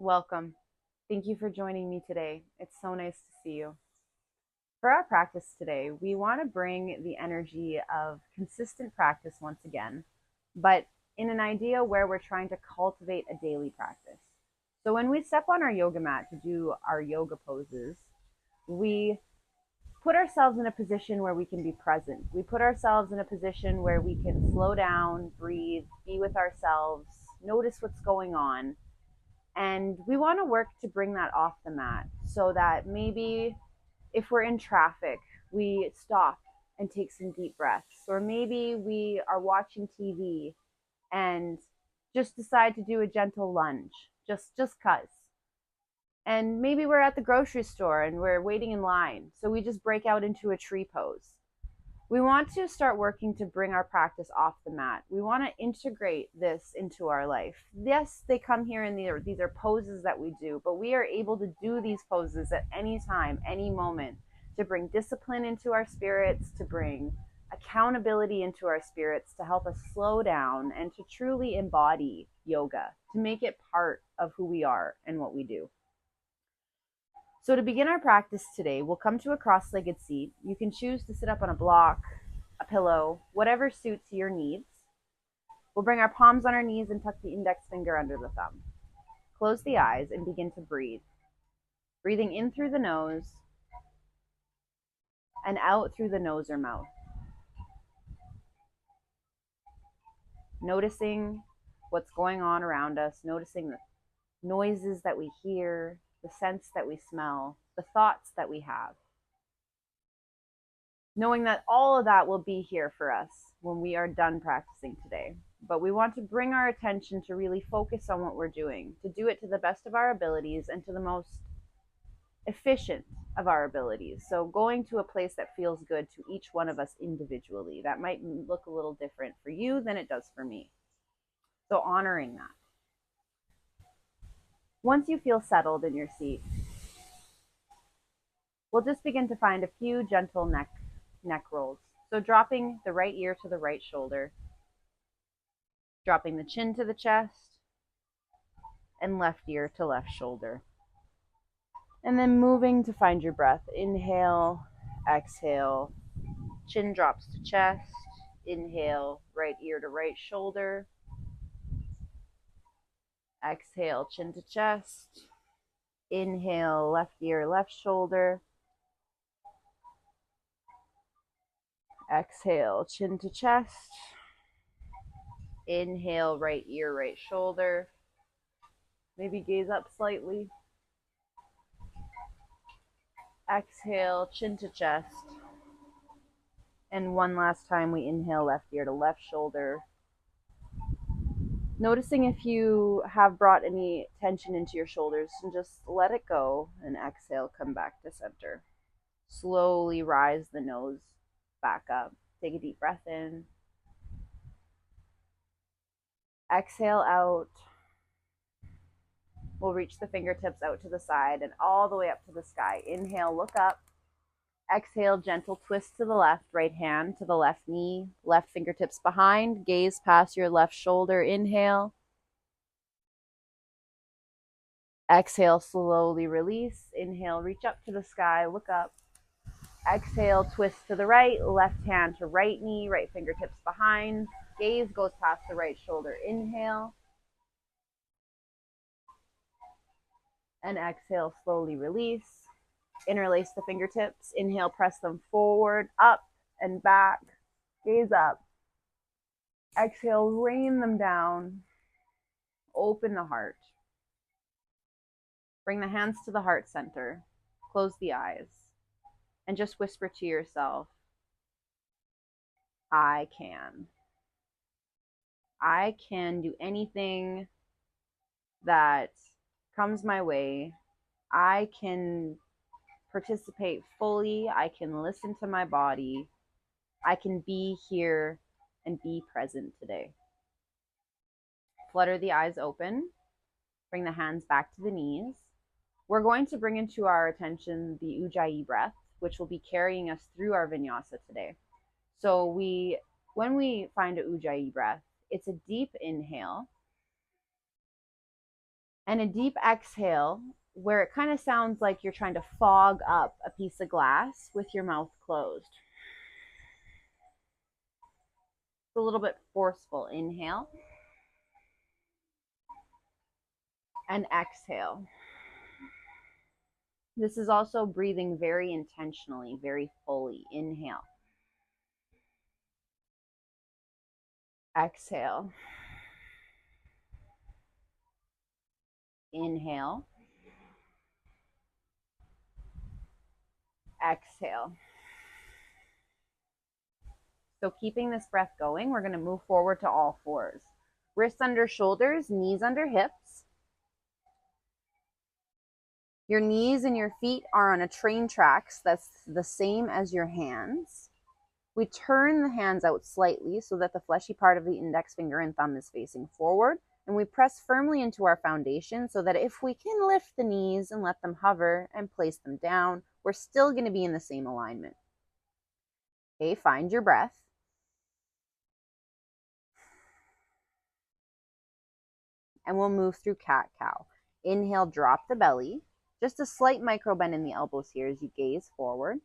Welcome. Thank you for joining me today. It's so nice to see you. For our practice today, we want to bring the energy of consistent practice once again, but in an idea where we're trying to cultivate a daily practice. So when we step on our yoga mat to do our yoga poses, we put ourselves in a position where we can be present. We put ourselves in a position where we can slow down, breathe, be with ourselves, notice what's going on, and we want to work to bring that off the mat so that maybe if we're in traffic, we stop and take some deep breaths. Or maybe we are watching TV and just decide to do a gentle lunge, just cuz. And maybe we're at the grocery store and we're waiting in line, so we just break out into a tree pose. We want to start working to bring our practice off the mat. We want to integrate this into our life. Yes, they come here and these are poses that we do, but we are able to do these poses at any time, any moment, to bring discipline into our spirits, to bring accountability into our spirits, to help us slow down and to truly embody yoga, to make it part of who we are and what we do. So to begin our practice today, we'll come to a cross-legged seat. You can choose to sit up on a block, a pillow, whatever suits your needs. We'll bring our palms on our knees and tuck the index finger under the thumb. Close the eyes and begin to breathe. Breathing in through the nose and out through the nose or mouth. Noticing what's going on around us, noticing the noises that we hear, the scents that we smell, the thoughts that we have. Knowing that all of that will be here for us when we are done practicing today. But we want to bring our attention to really focus on what we're doing, to do it to the best of our abilities and to the most efficient of our abilities. So going to a place that feels good to each one of us individually. That might look a little different for you than it does for me. So honoring that. Once you feel settled in your seat, we'll just begin to find a few gentle neck rolls. So dropping the right ear to the right shoulder, dropping the chin to the chest, and left ear to left shoulder. And then moving to find your breath. Inhale, exhale, chin drops to chest. Inhale, right ear to right shoulder. Exhale, chin to chest. Inhale, left ear, left shoulder. Exhale, chin to chest. Inhale, right ear, right shoulder. Maybe gaze up slightly. Exhale, chin to chest. And one last time, we inhale, left ear to left shoulder. Noticing if you have brought any tension into your shoulders, and just let it go and exhale, come back to center. Slowly rise the nose back up. Take a deep breath in. Exhale out. We'll reach the fingertips out to the side and all the way up to the sky. Inhale, look up. Exhale, gentle twist to the left, right hand to the left knee, left fingertips behind, gaze past your left shoulder. Inhale. Exhale, slowly release. Inhale, reach up to the sky, look up. Exhale, twist to the right, left hand to right knee, right fingertips behind. Gaze goes past the right shoulder. Inhale. And exhale, slowly release. Interlace the fingertips. Inhale, press them forward, up and back. Gaze up. Exhale, rain them down. Open the heart. Bring the hands to the heart center. Close the eyes. And just whisper to yourself, I can. I can do anything that comes my way. I can participate fully. I can listen to my body. I can be here and be present today. Flutter the eyes open. Bring the hands back to the knees. We're going to bring into our attention the Ujjayi breath, which will be carrying us through our vinyasa today. So when we find a Ujjayi breath, it's a deep inhale. And a deep exhale where it kind of sounds like you're trying to fog up a piece of glass with your mouth closed. It's a little bit forceful. Inhale and exhale. This is also breathing very intentionally, very fully. Inhale. Exhale. Inhale. Exhale. So keeping this breath going, we're going to move forward to all fours. Wrists under shoulders, knees under hips. Your knees and your feet are on a train tracks that's the same as your hands. We turn the hands out slightly so that the fleshy part of the index finger and thumb is facing forward, and we press firmly into our foundation so that if we can lift the knees and let them hover and place them down, we're still going to be in the same alignment. Okay, find your breath. And we'll move through cat-cow. Inhale, drop the belly. Just a slight micro bend in the elbows here as you gaze forward.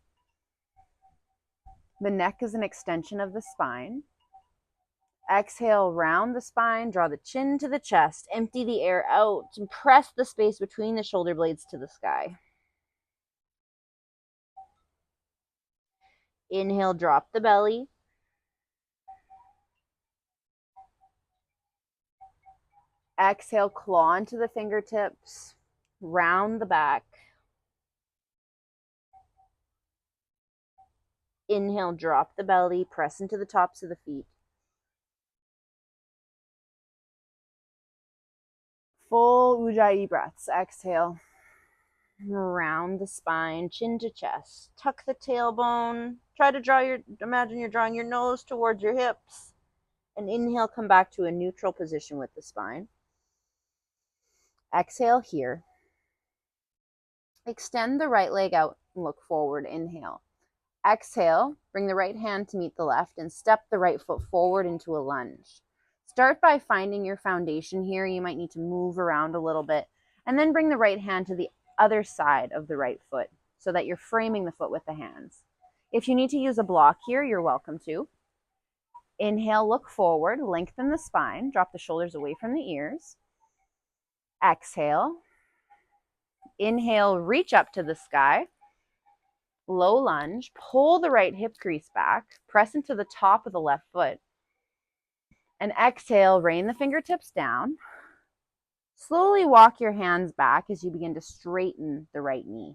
The neck is an extension of the spine. Exhale, round the spine, draw the chin to the chest, empty the air out, and press the space between the shoulder blades to the sky. Inhale, drop the belly. Exhale, claw into the fingertips, round the back. Inhale, drop the belly, press into the tops of the feet. Full Ujjayi breaths. Exhale, round the spine, chin to chest. Tuck the tailbone. Try to imagine you're drawing your nose towards your hips. And inhale, come back to a neutral position with the spine. Exhale here. Extend the right leg out and look forward. Inhale. Exhale, bring the right hand to meet the left and step the right foot forward into a lunge. Start by finding your foundation here. You might need to move around a little bit, and then bring the right hand to the other side of the right foot so that you're framing the foot with the hands. If you need to use a block here, you're welcome to. Inhale, look forward, lengthen the spine, drop the shoulders away from the ears. Exhale. Inhale, reach up to the sky. Low lunge, pull the right hip crease back, press into the top of the left foot. And exhale, rain the fingertips down. Slowly walk your hands back as you begin to straighten the right knee.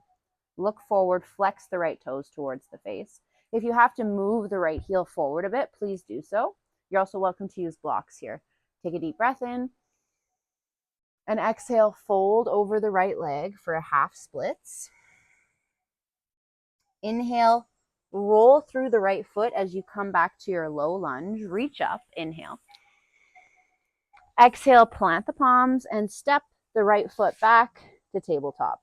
Look forward, flex the right toes towards the face. If you have to move the right heel forward a bit, please do so. You're also welcome to use blocks here. Take a deep breath in. And exhale, fold over the right leg for a half splits. Inhale, roll through the right foot as you come back to your low lunge. Reach up, inhale. Exhale, plant the palms and step the right foot back to tabletop.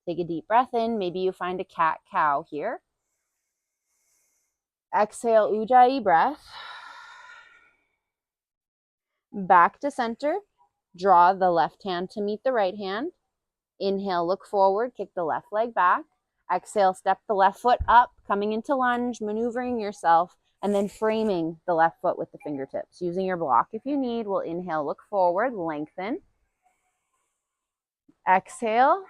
Take a deep breath in. Maybe you find a cat-cow here. Exhale, Ujjayi breath. Back to center. Draw the left hand to meet the right hand. Inhale, look forward, kick the left leg back. Exhale, step the left foot up, coming into lunge, maneuvering yourself, and then framing the left foot with the fingertips. Using your block if you need. We'll inhale, look forward, lengthen. Exhale,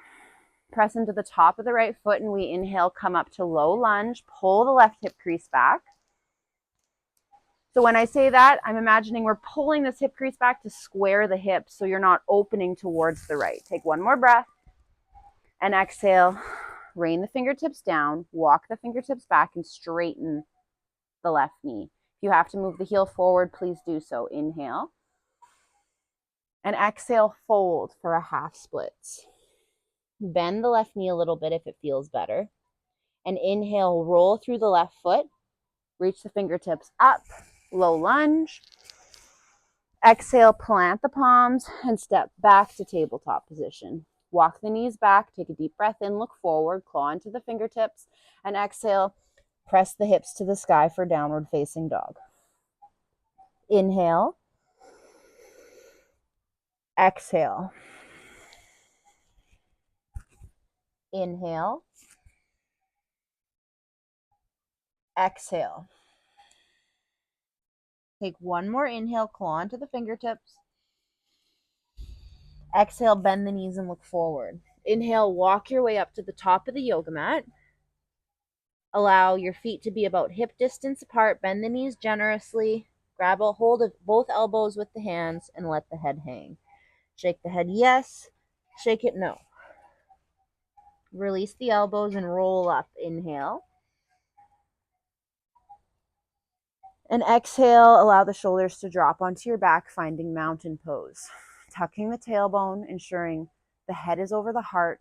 press into the top of the right foot, and we inhale, come up to low lunge, pull the left hip crease back. So when I say that, I'm imagining we're pulling this hip crease back to square the hips so you're not opening towards the right. Take one more breath and exhale. Rain the fingertips down, walk the fingertips back, and straighten the left knee. If you have to move the heel forward, please do so. Inhale. And exhale, fold for a half splits. Bend the left knee a little bit if it feels better. And inhale, roll through the left foot. Reach the fingertips up, low lunge. Exhale, plant the palms and step back to tabletop position. Walk the knees back, take a deep breath in, look forward, claw into the fingertips, and exhale, press the hips to the sky for downward facing dog. Inhale. Exhale. Inhale. Exhale. Take one more inhale, claw into the fingertips. Exhale, bend the knees and look forward. Inhale, walk your way up to the top of the yoga mat. Allow your feet to be about hip distance apart. Bend the knees generously. Grab a hold of both elbows with the hands and let the head hang. Shake the head yes. Shake it no. Release the elbows and roll up. Inhale. And exhale, allow the shoulders to drop onto your back, finding mountain pose. Tucking the tailbone, ensuring the head is over the heart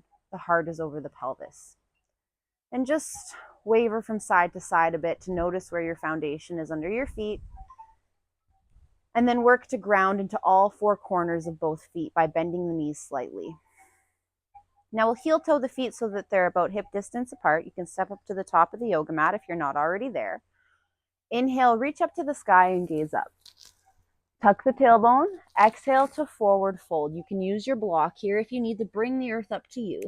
is over the pelvis. And just waver from side to side a bit to notice where your foundation is under your feet. And then work to ground into all four corners of both feet by bending the knees slightly. Now we'll heel toe the feet so that they're about hip distance apart. You can step up to the top of the yoga mat if you're not already there. Inhale, reach up to the sky and gaze up. Tuck the tailbone. Exhale to forward fold. You can use your block here if you need to bring the earth up to you.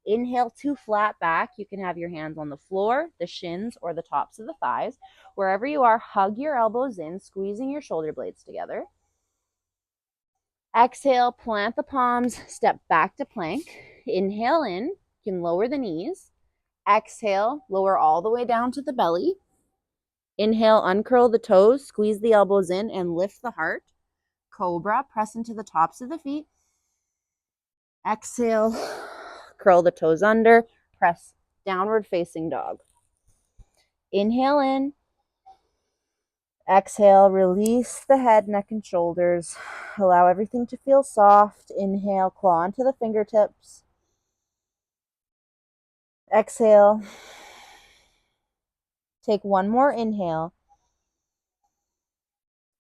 Inhale to flat back. You can have your hands on the floor, the shins, or the tops of the thighs. Wherever you are, hug your elbows in, squeezing your shoulder blades together. Exhale, plant the palms, step back to plank. Inhale in, you can lower the knees. Exhale, lower all the way down to the belly. Inhale, uncurl the toes, squeeze the elbows in and lift the heart. Cobra, press into the tops of the feet. Exhale, curl the toes under, press downward facing dog. Inhale in. Exhale, release the head, neck, and shoulders. Allow everything to feel soft. Inhale, claw into the fingertips. Exhale. Take one more inhale.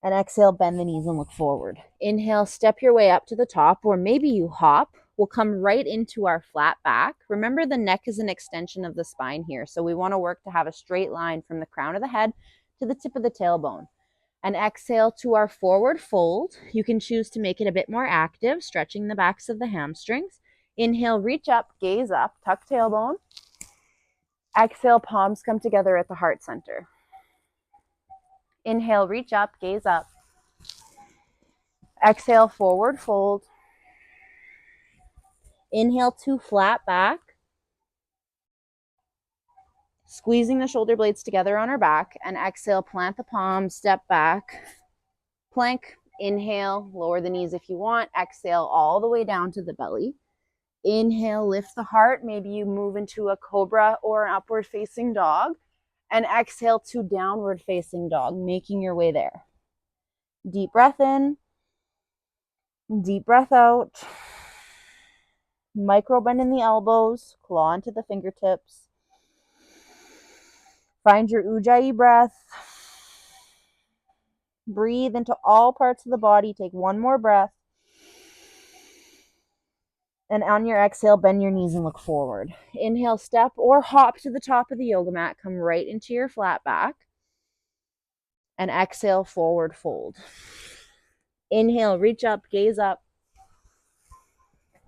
And exhale, bend the knees and look forward. Inhale, step your way up to the top, or maybe you hop. We'll come right into our flat back. Remember, the neck is an extension of the spine here, so we want to work to have a straight line from the crown of the head to the tip of the tailbone. And exhale to our forward fold. You can choose to make it a bit more active, stretching the backs of the hamstrings. Inhale, reach up, gaze up, tuck tailbone. Exhale, palms come together at the heart center. Inhale, reach up, gaze up. Exhale, forward fold. Inhale to flat back. Squeezing the shoulder blades together on our back. And exhale, plant the palms, step back. Plank. Inhale, lower the knees if you want. Exhale, all the way down to the belly. Inhale, lift the heart. Maybe you move into a cobra or an upward facing dog. And exhale to downward facing dog, making your way there. Deep breath in. Deep breath out. Micro bend in the elbows. Claw into the fingertips. Find your Ujjayi breath. Breathe into all parts of the body. Take one more breath. And on your exhale, bend your knees and look forward. Inhale, step or hop to the top of the yoga mat. Come right into your flat back. And exhale, forward fold. Inhale, reach up, gaze up.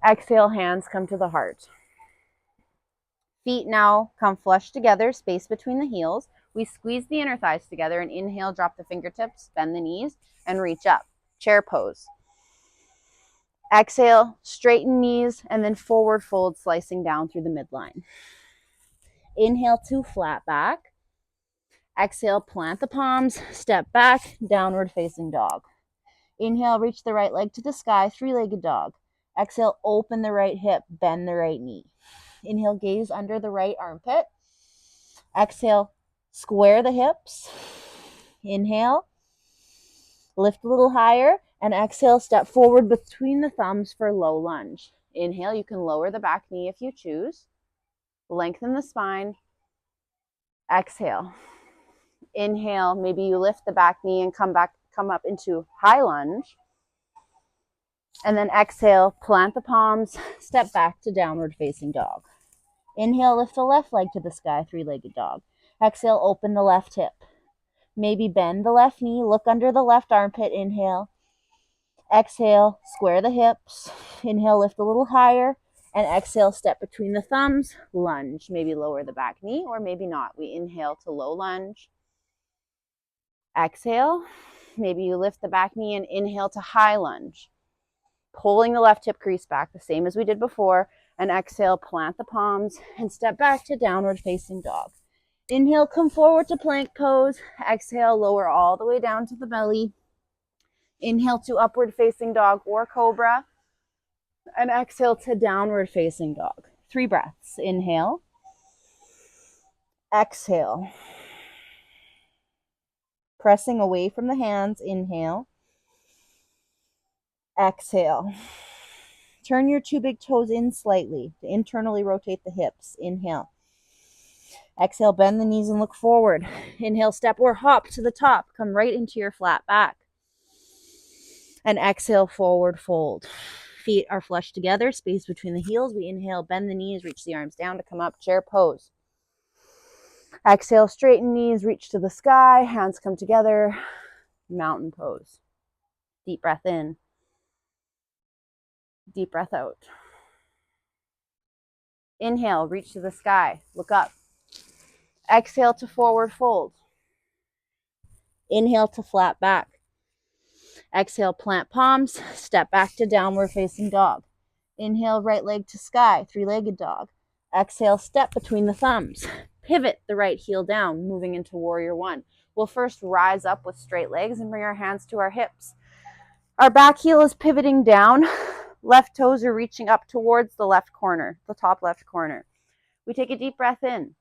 Exhale, hands come to the heart. Feet now come flush together, space between the heels. We squeeze the inner thighs together and inhale, drop the fingertips, bend the knees, and reach up. Chair pose. Exhale, straighten knees, and then forward fold, slicing down through the midline. Inhale to flat back. Exhale, plant the palms, step back, downward facing dog. Inhale, reach the right leg to the sky, three-legged dog. Exhale, open the right hip, bend the right knee. Inhale, gaze under the right armpit. Exhale, square the hips. Inhale, lift a little higher, and exhale, step forward between the thumbs for low lunge. Inhale, you can lower the back knee if you choose. Lengthen the spine. Exhale. Inhale, maybe you lift the back knee and come up into high lunge. And then exhale, plant the palms, step back to downward facing dog. Inhale, lift the left leg to the sky, three-legged dog. Exhale, open the left hip. Maybe bend the left knee, look under the left armpit. Inhale. Exhale, square the hips. Inhale, lift a little higher. And exhale, step between the thumbs, lunge. Maybe lower the back knee or maybe not. We inhale to low lunge. Exhale, maybe you lift the back knee and inhale to high lunge. Pulling the left hip crease back, the same as we did before. And exhale, plant the palms and step back to downward facing dog. Inhale, come forward to plank pose. Exhale, lower all the way down to the belly. Inhale to upward facing dog or cobra. And exhale to downward facing dog. 3 breaths. Inhale. Exhale. Pressing away from the hands. Inhale. Exhale. Turn your 2 big toes in slightly to internally rotate the hips. Inhale. Exhale, bend the knees and look forward. Inhale, step or hop to the top. Come right into your flat back. And exhale, forward fold. Feet are flush together, space between the heels. We inhale, bend the knees, reach the arms down to come up, chair pose. Exhale, straighten knees, reach to the sky, hands come together, mountain pose. Deep breath in. Deep breath out. Inhale, reach to the sky, look up. Exhale to forward fold. Inhale to flat back. Exhale, plant palms, step back to downward facing dog. Inhale, right leg to sky, 3-legged dog. Exhale, step between the thumbs. Pivot the right heel down, moving into warrior 1. We'll first rise up with straight legs and bring our hands to our hips. Our back heel is pivoting down. Left toes are reaching up towards the left corner, the top left corner. We take a deep breath in.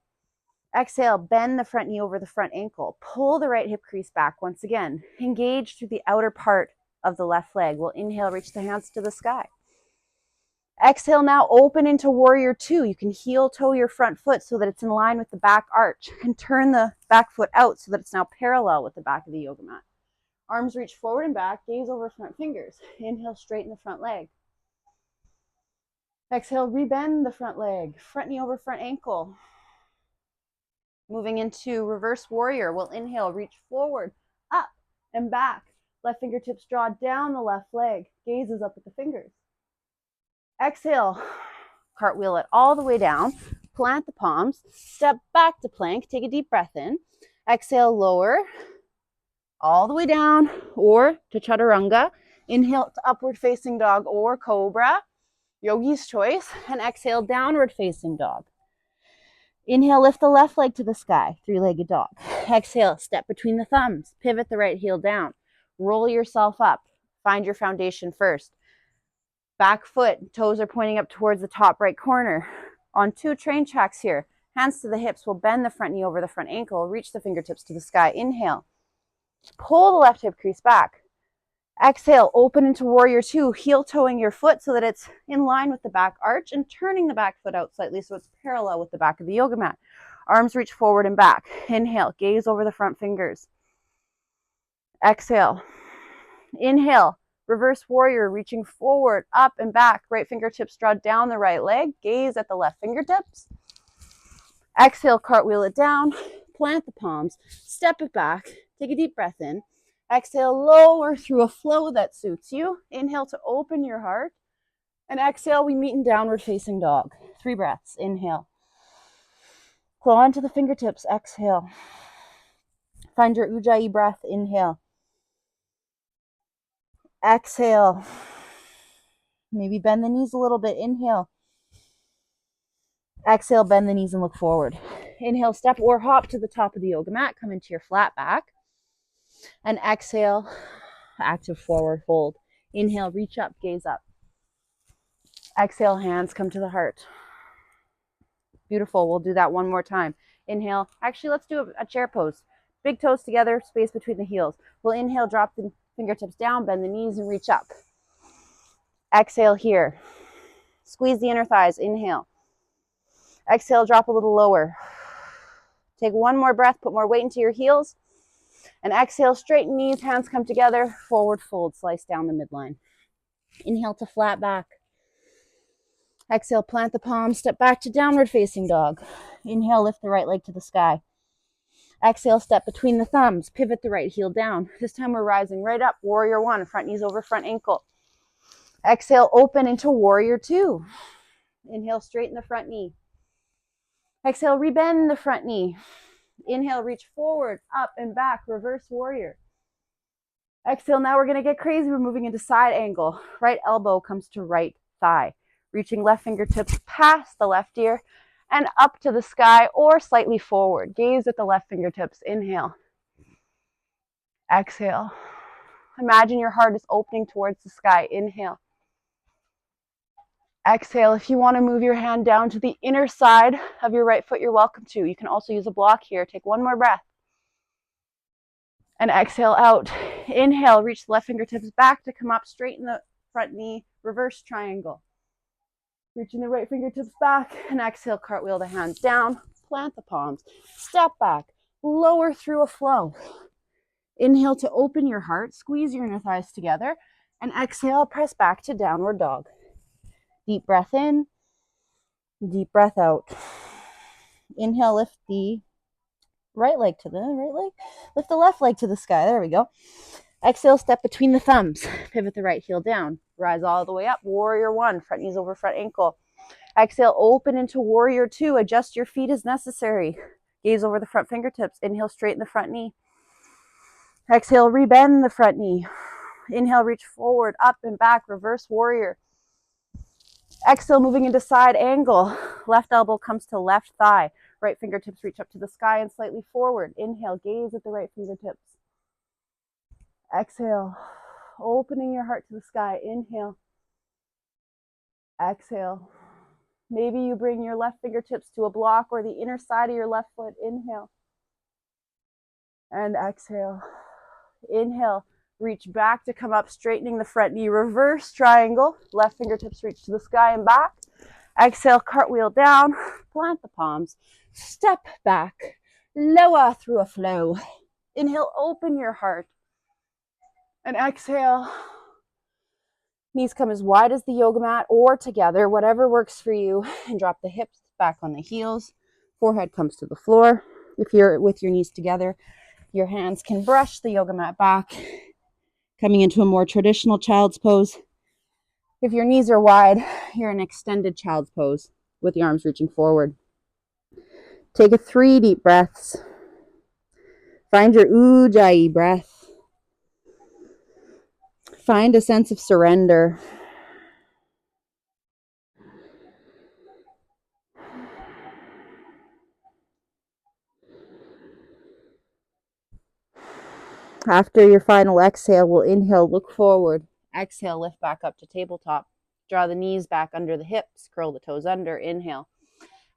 Exhale, bend the front knee over the front ankle. Pull the right hip crease back once again. Engage through the outer part of the left leg. We'll inhale, reach the hands to the sky. Exhale, now open into warrior 2. You can heel toe your front foot so that it's in line with the back arch and turn the back foot out so that it's now parallel with the back of the yoga mat. Arms reach forward and back, gaze over front fingers. Inhale, straighten the front leg. Exhale, rebend the front leg, front knee over front ankle. Moving into reverse warrior, we'll inhale, reach forward, up and back. Left fingertips draw down the left leg, gazes up at the fingers. Exhale, cartwheel it all the way down, plant the palms, step back to plank, take a deep breath in. Exhale, lower, all the way down, or to chaturanga. Inhale to upward facing dog or cobra, yogi's choice, and exhale, downward facing dog. Inhale, lift the left leg to the sky, 3-legged dog. Exhale, step between the thumbs, pivot the right heel down, roll yourself up, find your foundation first. Back foot, toes are pointing up towards the top right corner. On 2 train tracks here, hands to the hips, we'll bend the front knee over the front ankle, reach the fingertips to the sky. Inhale, pull the left hip crease back. Exhale, open into warrior 2, heel toeing your foot so that it's in line with the back arch and turning the back foot out slightly so it's parallel with the back of the yoga mat. Arms reach forward and back. Inhale, gaze over the front fingers. Exhale. Inhale, reverse warrior, reaching forward, up and back. Right fingertips draw down the right leg, gaze at the left fingertips. Exhale, cartwheel it down, plant the palms, step it back, take a deep breath in. Exhale, lower through a flow that suits you. Inhale to open your heart. And exhale, we meet in downward facing dog. 3 breaths. Inhale. Claw into the fingertips. Exhale. Find your ujjayi breath. Inhale. Exhale. Maybe bend the knees a little bit. Inhale. Exhale, bend the knees and look forward. Inhale, step or hop to the top of the yoga mat. Come into your flat back. And exhale, active forward fold. Inhale, reach up, gaze up. Exhale, hands come to the heart. Beautiful. We'll do that one more time. Inhale. Actually, let's do a chair pose. Big toes together, space between the heels. We'll inhale, drop the fingertips down, bend the knees, and reach up. Exhale here. Squeeze the inner thighs. Inhale. Exhale, drop a little lower. Take one more breath, put more weight into your heels. And exhale, straighten knees, hands come together, forward fold, slice down the midline. Inhale to flat back. Exhale, plant the palms, step back to downward facing dog. Inhale, lift the right leg to the sky. Exhale, step between the thumbs, pivot the right heel down. This time we're rising right up, warrior 1, front knees over front ankle. Exhale, open into warrior 2. Inhale, straighten the front knee. Exhale, rebend the front knee. Inhale, reach forward, up and back, reverse warrior. Exhale, now we're gonna get crazy. We're moving into side angle. Right elbow comes to right thigh. Reaching left fingertips past the left ear and up to the sky or slightly forward. Gaze at the left fingertips. Inhale. Exhale. Imagine your heart is opening towards the sky. Inhale. Exhale. If you want to move your hand down to the inner side of your right foot, you're welcome to. You can also use a block here. Take one more breath. And exhale out. Inhale, reach the left fingertips back to come up, straighten the front knee, reverse triangle. Reaching the right fingertips back and exhale, cartwheel the hands down, plant the palms, step back, lower through a flow. Inhale to open your heart, squeeze your inner thighs together, and exhale, press back to downward dog. Deep breath in, deep breath out. Inhale, lift the right leg to the right leg, lift the left leg to the sky. There we go. Exhale, step between the thumbs, pivot the right heel down, rise all the way up, warrior one, front knees over front ankle. Exhale, open into warrior two, adjust your feet as necessary. Gaze over the front fingertips, inhale, straighten the front knee. Exhale, rebend the front knee. Inhale, reach forward, up and back, reverse warrior. Exhale, moving into side angle. Left elbow comes to left thigh. Right fingertips reach up to the sky and slightly forward. Inhale, gaze at the right fingertips. Exhale, opening your heart to the sky. Inhale. Exhale. Maybe you bring your left fingertips to a block or the inner side of your left foot. Inhale. And exhale. Inhale. Reach back to come up, straightening the front knee. Reverse triangle. Left fingertips reach to the sky and back. Exhale, cartwheel down. Plant the palms. Step back. Lower through a flow. Inhale, open your heart. And exhale. Knees come as wide as the yoga mat or together, whatever works for you. And drop the hips back on the heels. Forehead comes to the floor. If you're with your knees together, your hands can brush the yoga mat back. Coming into a more traditional child's pose. If your knees are wide, you're in extended child's pose with the arms reaching forward. Take 3 deep breaths. Find your Ujjayi breath. Find a sense of surrender. After your final exhale, we'll inhale, look forward. Exhale, lift back up to tabletop. Draw the knees back under the hips, curl the toes under. Inhale.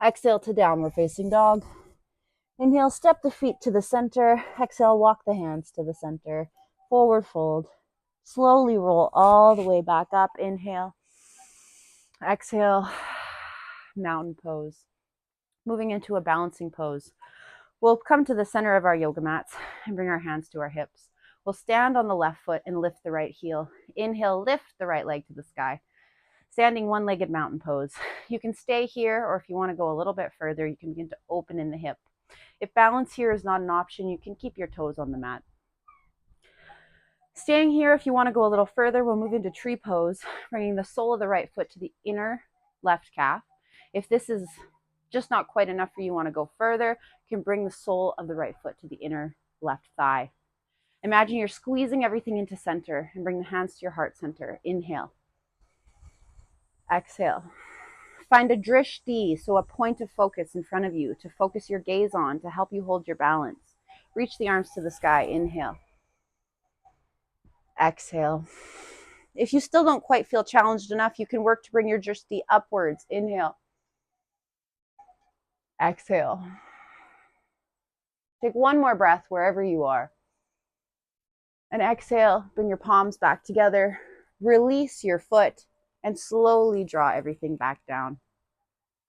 Exhale to downward facing dog. Inhale, step the feet to the center. Exhale, walk the hands to the center. Forward fold. Slowly roll all the way back up. Inhale. Exhale. Mountain pose. Moving into a balancing pose. We'll come to the center of our yoga mats and bring our hands to our hips. We'll stand on the left foot and lift the right heel. Inhale, lift the right leg to the sky. Standing one-legged mountain pose. You can stay here, or if you want to go a little bit further, you can begin to open in the hip. If balance here is not an option, you can keep your toes on the mat. Staying here, if you want to go a little further, we'll move into tree pose, bringing the sole of the right foot to the inner left calf. If this is just not quite enough for you, want to go further, you can bring the sole of the right foot to the inner left thigh. Imagine you're squeezing everything into center and bring the hands to your heart center. Inhale. Exhale. Find a drishti, so a point of focus in front of you to focus your gaze on to help you hold your balance. Reach the arms to the sky. Inhale. Exhale. If you still don't quite feel challenged enough, you can work to bring your drishti upwards. Inhale. Exhale. Take one more breath wherever you are. And exhale, bring your palms back together. Release your foot and slowly draw everything back down.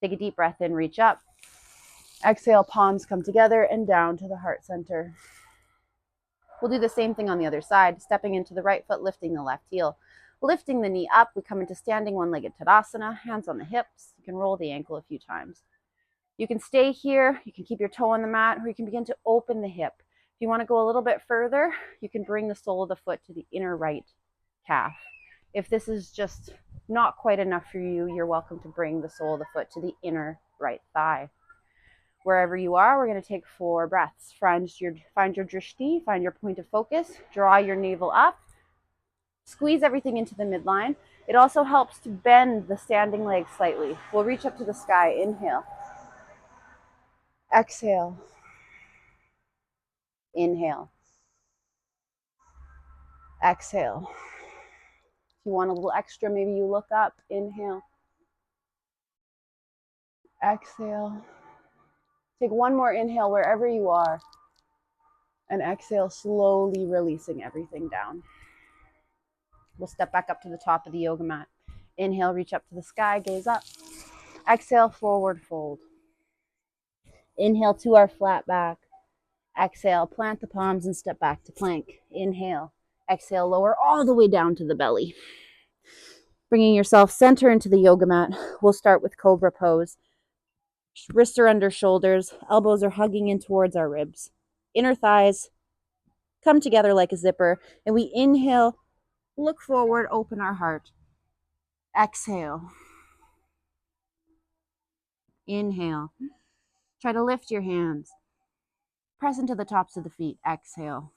Take a deep breath in, reach up. Exhale, palms come together and down to the heart center. We'll do the same thing on the other side, stepping into the right foot, lifting the left heel. Lifting the knee up, we come into standing one-legged Tadasana, hands on the hips. You can roll the ankle a few times. You can stay here, you can keep your toe on the mat, or you can begin to open the hip. If you want to go a little bit further, you can bring the sole of the foot to the inner right calf. If this is just Not quite enough for you, you're welcome to bring the sole of the foot to the inner right thigh. Wherever you are, we're going to take 4 breaths. Find your drishti, find your point of focus, draw your navel up, squeeze everything into the midline. It also helps to bend the standing leg slightly. We'll reach up to the sky. Inhale. Exhale. Inhale. Exhale. If you want a little extra, maybe you look up. Inhale. Exhale. Take one more inhale wherever you are. And exhale, slowly releasing everything down. We'll step back up to the top of the yoga mat. Inhale, reach up to the sky, gaze up. Exhale, forward fold. Inhale to our flat back. Exhale, plant the palms and step back to plank. Inhale. Exhale, lower all the way down to the belly. Bringing yourself center into the yoga mat. We'll start with cobra pose. Wrists are under shoulders. Elbows are hugging in towards our ribs. Inner thighs come together like a zipper. And we inhale, look forward, open our heart. Exhale. Inhale. Try to lift your hands. Press into the tops of the feet. Exhale.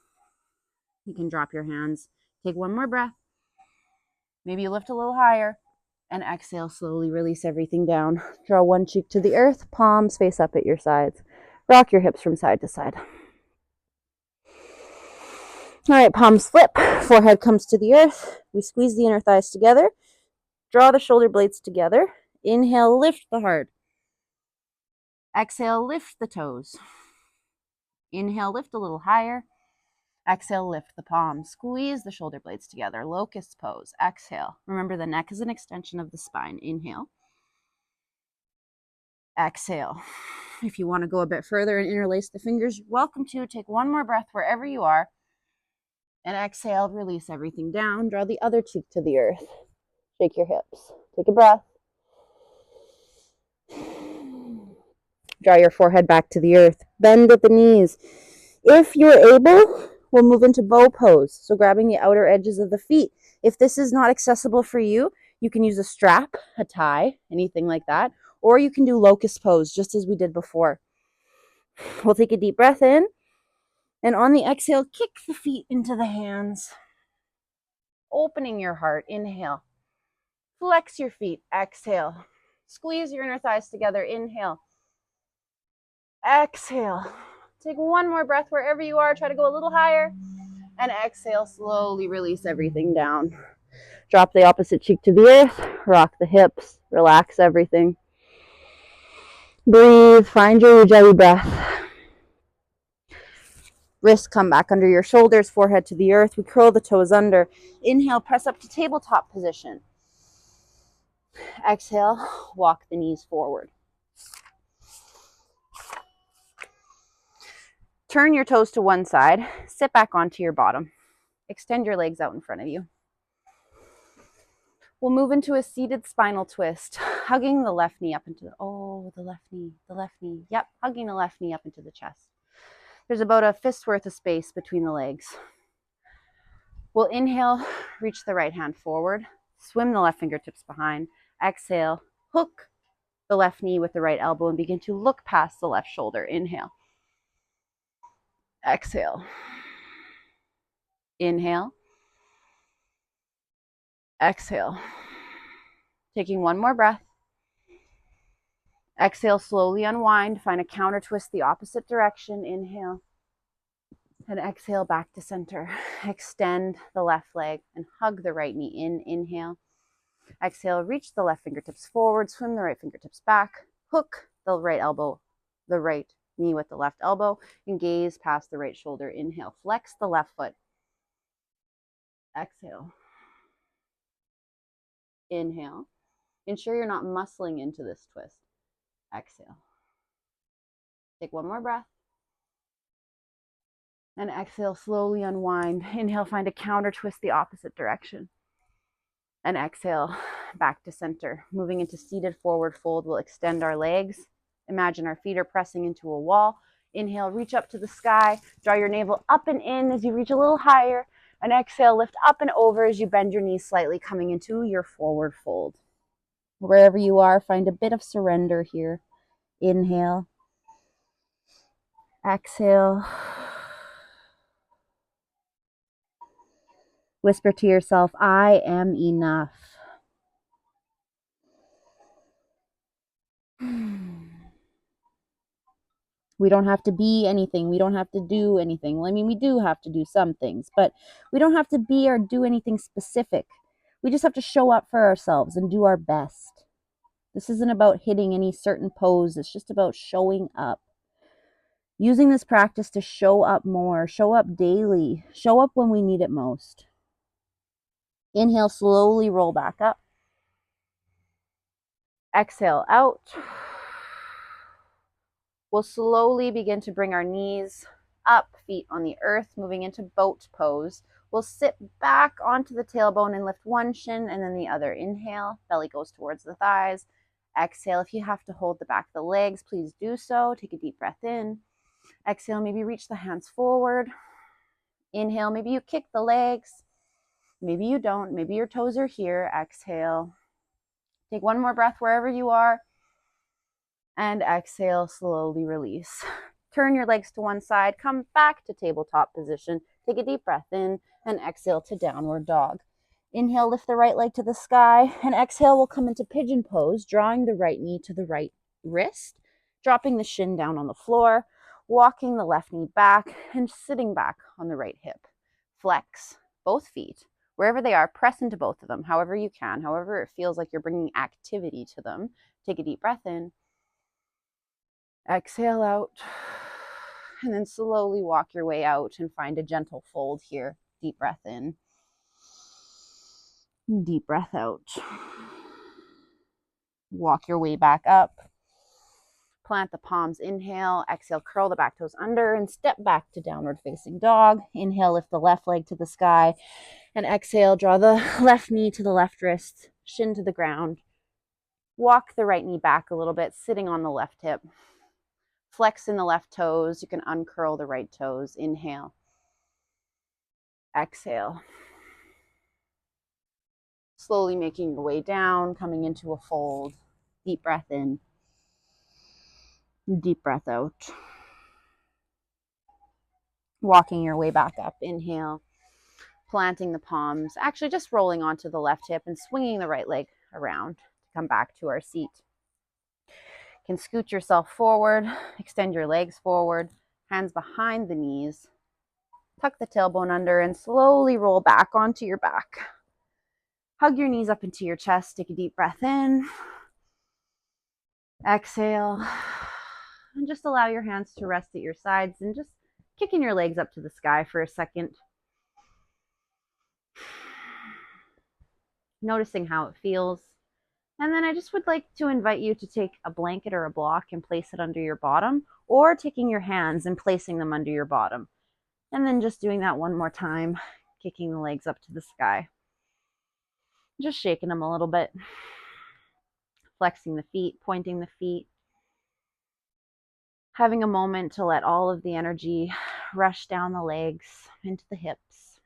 You can drop your hands. Take one more breath. Maybe you lift a little higher. And exhale, slowly release everything down. Draw one cheek to the earth, palms face up at your sides. Rock your hips from side to side. All right, palms flip, forehead comes to the earth. We squeeze the inner thighs together. Draw the shoulder blades together. Inhale, lift the heart. Exhale, lift the toes. Inhale, lift a little higher. Exhale, lift the palms. Squeeze the shoulder blades together. Locust pose. Exhale. Remember, the neck is an extension of the spine. Inhale. Exhale. If you want to go a bit further and interlace the fingers, you're welcome to. Take one more breath wherever you are. And exhale, release everything down. Draw the other cheek to the earth. Shake your hips. Take a breath. Draw your forehead back to the earth. Bend at the knees. If you're able, we'll move into bow pose. So grabbing the outer edges of the feet. If this is not accessible for you, you can use a strap, a tie, anything like that. Or you can do locust pose, just as we did before. We'll take a deep breath in. And on the exhale, kick the feet into the hands. Opening your heart. Inhale. Flex your feet. Exhale. Squeeze your inner thighs together. Inhale. Exhale. Take one more breath wherever you are. Try to go a little higher. And exhale. Slowly release everything down. Drop the opposite cheek to the earth. Rock the hips. Relax everything. Breathe. Find your Ujjayi breath. Wrists come back under your shoulders. Forehead to the earth. We curl the toes under. Inhale. Press up to tabletop position. Exhale. Walk the knees forward. Turn your toes to one side. Sit back onto your bottom. Extend your legs out in front of you. We'll move into a seated spinal twist, hugging the left knee up into the left knee. Yep, hugging the left knee up into the chest. There's about a fist's worth of space between the legs. We'll inhale, reach the right hand forward, swim the left fingertips behind. Exhale, hook the left knee with the right elbow and begin to look past the left shoulder. Inhale. Exhale. Inhale. Exhale. Taking one more breath. Exhale, slowly unwind. Find a counter twist the opposite direction. Inhale. And exhale back to center. Extend the left leg and hug the right knee in. Inhale. Exhale, reach the left fingertips forward. Swim the right fingertips back. Hook the right elbow, the right knee with the left elbow. And gaze past the right shoulder. Inhale. Flex the left foot. Exhale. Inhale. Ensure you're not muscling into this twist. Exhale. Take one more breath. And exhale, slowly unwind. Inhale, find a counter twist the opposite direction. And exhale, back to center. Moving into seated forward fold, we'll extend our legs. Imagine our feet are pressing into a wall. Inhale, reach up to the sky. Draw your navel up and in as you reach a little higher. And exhale, lift up and over as you bend your knees slightly, coming into your forward fold. Wherever you are, find a bit of surrender here. Inhale. Exhale. Whisper to yourself, I am enough. We don't have to be anything. We don't have to do anything. Well, I mean, we do have to do some things, but we don't have to be or do anything specific. We just have to show up for ourselves and do our best. This isn't about hitting any certain pose. It's just about showing up. Using this practice to show up more, show up daily, show up when we need it most. Inhale, slowly roll back up. Exhale out. We'll slowly begin to bring our knees up, feet on the earth, moving into boat pose. We'll sit back onto the tailbone and lift one shin and then the other. Inhale, belly goes towards the thighs. Exhale, if you have to hold the back of the legs, please do so. Take a deep breath in. Exhale, maybe reach the hands forward. Inhale, maybe you kick the legs. Maybe you don't. Maybe your toes are here. Exhale. Take one more breath wherever you are. And exhale, slowly release. Turn your legs to one side. Come back to tabletop position. Take a deep breath in and exhale to downward dog. Inhale, lift the right leg to the sky. And exhale, we'll come into pigeon pose, drawing the right knee to the right wrist, dropping the shin down on the floor, walking the left knee back, and sitting back on the right hip. Flex both feet. Wherever they are, press into both of them, however you can, however it feels like you're bringing activity to them. Take a deep breath in. Exhale out. And then slowly walk your way out and find a gentle fold here. Deep breath in. Deep breath out. Walk your way back up. Plant the palms. Inhale. Exhale, curl the back toes under and step back to downward facing dog. Inhale, lift the left leg to the sky. And exhale, draw the left knee to the left wrist, shin to the ground. Walk the right knee back a little bit, sitting on the left hip. Flex in the left toes. You can uncurl the right toes. Inhale. Exhale. Slowly making your way down, coming into a fold. Deep breath in. Deep breath out. Walking your way back up. Inhale. Planting the palms. Actually just rolling onto the left hip and swinging the right leg around to come back to our seat. You can scoot yourself forward. Extend your legs forward. Hands behind the knees. Tuck the tailbone under and slowly roll back onto your back. Hug your knees up into your chest. Take a deep breath in. Exhale. And just allow your hands to rest at your sides and just kicking your legs up to the sky for a second. Noticing how it feels. And then I just would like to invite you to take a blanket or a block and place it under your bottom, or taking your hands and placing them under your bottom. And then just doing that one more time, kicking the legs up to the sky. Just shaking them a little bit. Flexing the feet, pointing the feet. Having a moment to let all of the energy rush down the legs, into the hips.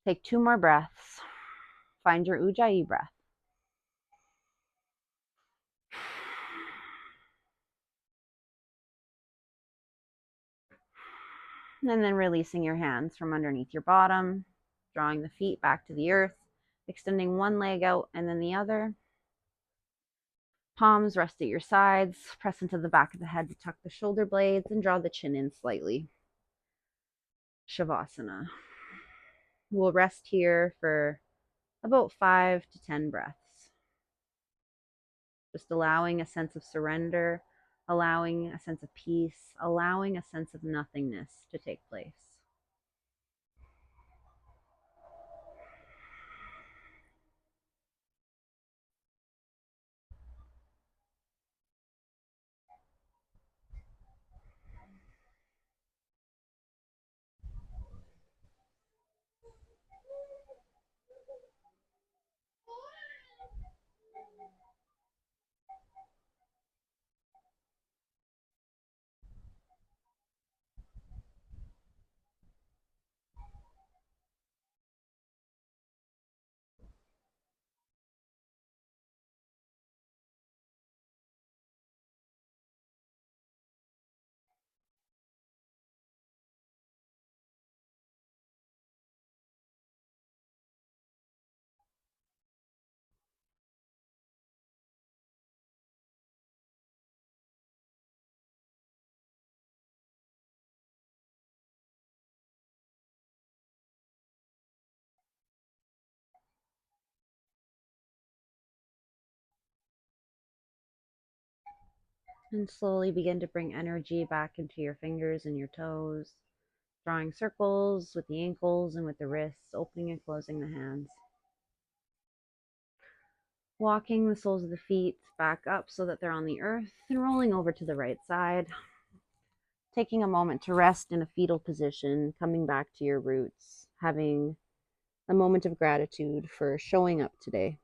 Take 2 more breaths. Find your Ujjayi breath. And then releasing your hands from underneath your bottom, drawing the feet back to the earth, extending one leg out and then the other. Palms rest at your sides, press into the back of the head to tuck the shoulder blades and draw the chin in slightly. Shavasana. We'll rest here for about 5 to 10 breaths. Just allowing a sense of surrender, allowing a sense of peace, allowing a sense of nothingness to take place. And slowly begin to bring energy back into your fingers and your toes, drawing circles with the ankles and with the wrists, opening and closing the hands. Walking the soles of the feet back up so that they're on the earth and rolling over to the right side. Taking a moment to rest in a fetal position, coming back to your roots, having a moment of gratitude for showing up today.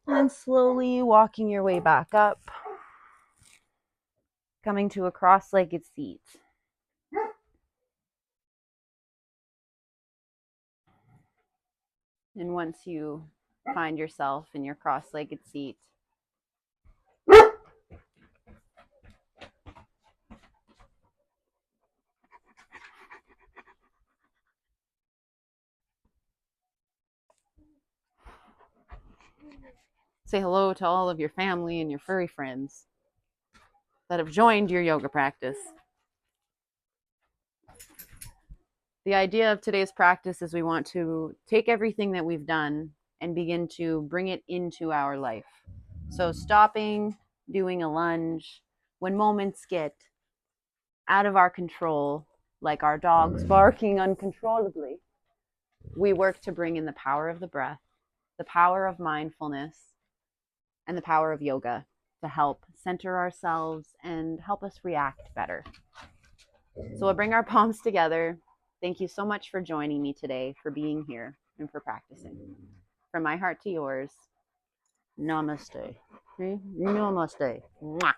And slowly walking your way back up, coming to a cross-legged seat. And once you find yourself in your cross-legged seat, say hello to all of your family and your furry friends that have joined your yoga practice. The idea of today's practice is we want to take everything that we've done and begin to bring it into our life. So stopping, doing a lunge, when moments get out of our control, like our dogs barking uncontrollably, we work to bring in the power of the breath, the power of mindfulness, and the power of yoga to help center ourselves and help us react better. So we'll bring our palms together. Thank you so much for joining me today, for being here, and for practicing. From my heart to yours, namaste. Namaste. Mwah.